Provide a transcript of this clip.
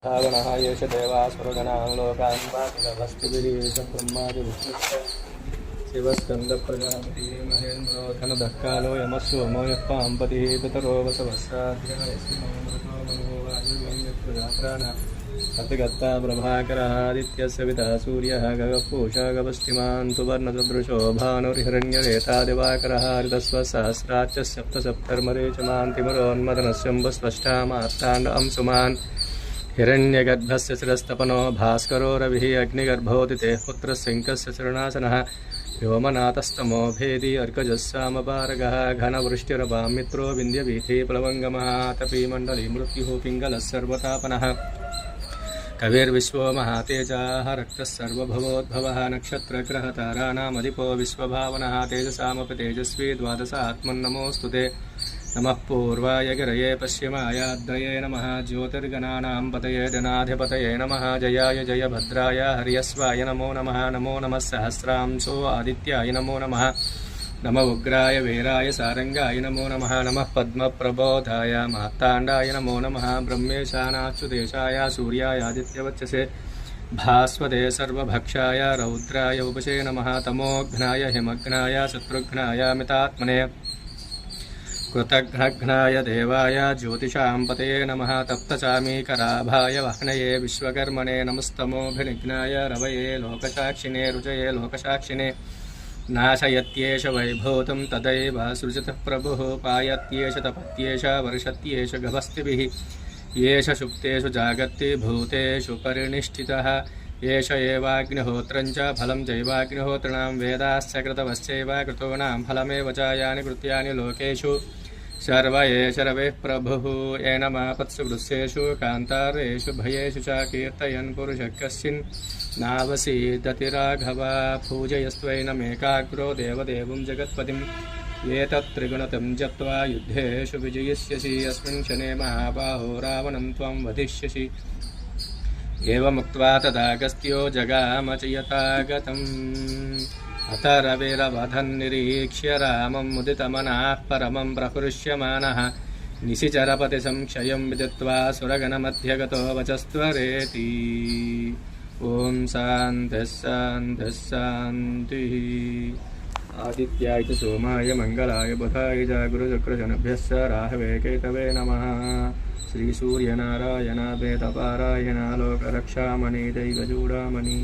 भावनः येष देवासुरगणां लोकान् वातिलभस्तिभिरीश ब्रह्मादिविष्णुश्च शिवस्कन्दप्रजापतिः महेन्द्रो धनदःकालो यमः सोमो यः पाम्पतिः पितरो वसवस्साध्या यस्मिन्नमृतो मनो वायुर्यं यत्प्रजात्राणः अतिगत्ता प्रभाकरः आदित्यस्य पितः सूर्यः गगपूषा गपस्तिमान् सुवर्णसदृशो भानुर्हिरण्यरेता दिवाकरः हरितस्वसहस्राच्च सप्तसप्तर्मरे च मान्तिमरोन्मदनस्यम्बस्पष्टामार्ताण्डं सुमान् हिरण्यगर्भस्य शिरस्तपनो भास्करो रविः अग्निगर्भोदितेः पुत्रस्यङ्कस्य चरणासनः व्योमनाथस्तमो भेदी अर्कजस्सामपारगः घनवृष्टिरपां मित्रो विन्द्यवीथि प्लवङ्गमः तपीमण्डली मृत्युः पिङ्गलः सर्वतापनः कविर्विश्वो महातेजाः रक्तः सर्वभवोद्भवः नक्षत्रग्रहताराणामधिपो विश्वभावनः तेजसामपि तेजस्वी द्वादश आत्मन्नमोऽस्तु ते नमः पूर्वाय गिरये पश्चिमायाद्रये नमः ज्योतिर्गणानां पतये जनाधिपतये नमः जयाय जयभद्राय हर्यस्वाय नमो नमः सहस्रांशो आदित्याय नमो नमः नमः उग्राय वीराय सारंगाय नमो नमः नमः पद्मप्रबोधाय मार्ताण्डाय नमो नमः ब्रह्मेशानाच्युतेशाय सूर्याय आदित्यवच्चसे भास्वते सर्वभक्षाय रौद्राय उपशे नमः तमोघ्नाय हिमघ्नाय शत्रुघ्नाय मितात्मने कृतघ्नघ्नाय देवाय ज्योतिषां पतये नमः तप्तचामीकराभाय वह्नये विश्वकर्मणे नमस्तमोभिनिघ्नाय रवये लोकसाक्षिणे रुचये लोकसाक्षिणे नाशयत्येष वैभूतं तदैव सृजतः प्रभुः पायत्येष तपत्येष वर्षत्येष गभस्तिभिः येष सुप्तेषु जागर्ति भूतेषु परिनिष्ठितः एष एवाग्निहोत्रं च फलं चैवाग्निहोत्रिणां वेदाश्च कृतवश्चैव कृतॄणां फलमेव च यानि कृत्यानि लोकेषु सर्व एष रविः प्रभुः एनमापत्सु वृत्सेषु कान्तारेषु भयेषु च कीर्तयन् पुरुषः कश्चिन्नावसीदति राघव पूजयस्त्वैनमेकाग्रो देवदेवं जगत्पतिम् एतत्त्रिगुणतं जप्त्वा युद्धेषु विजयिष्यसि अस्मिन् क्षणे महाबाहो रावणं त्वं वधिष्यसि एवमुक्त्वा तदागस्त्यो जगाम च यथागतम् अथ रविरवधन्निरीक्ष्य रामं मुदितमनः परमं प्रहृष्यमाणः निशिचरपतिसंक्षयं विदित्वा सुरगणमध्यगतो वचस्त्वरेति ॐ शान्तिः शान्तिः शान्तिः आदित्याय च सोमाय मङ्गलाय बुधाय च गुरुशुक्रशनभ्यश्च राहवे केतवे नमः श्रीसूर्यनारायण वेदपारायण लोकरक्षामणि दैवचूडामणि।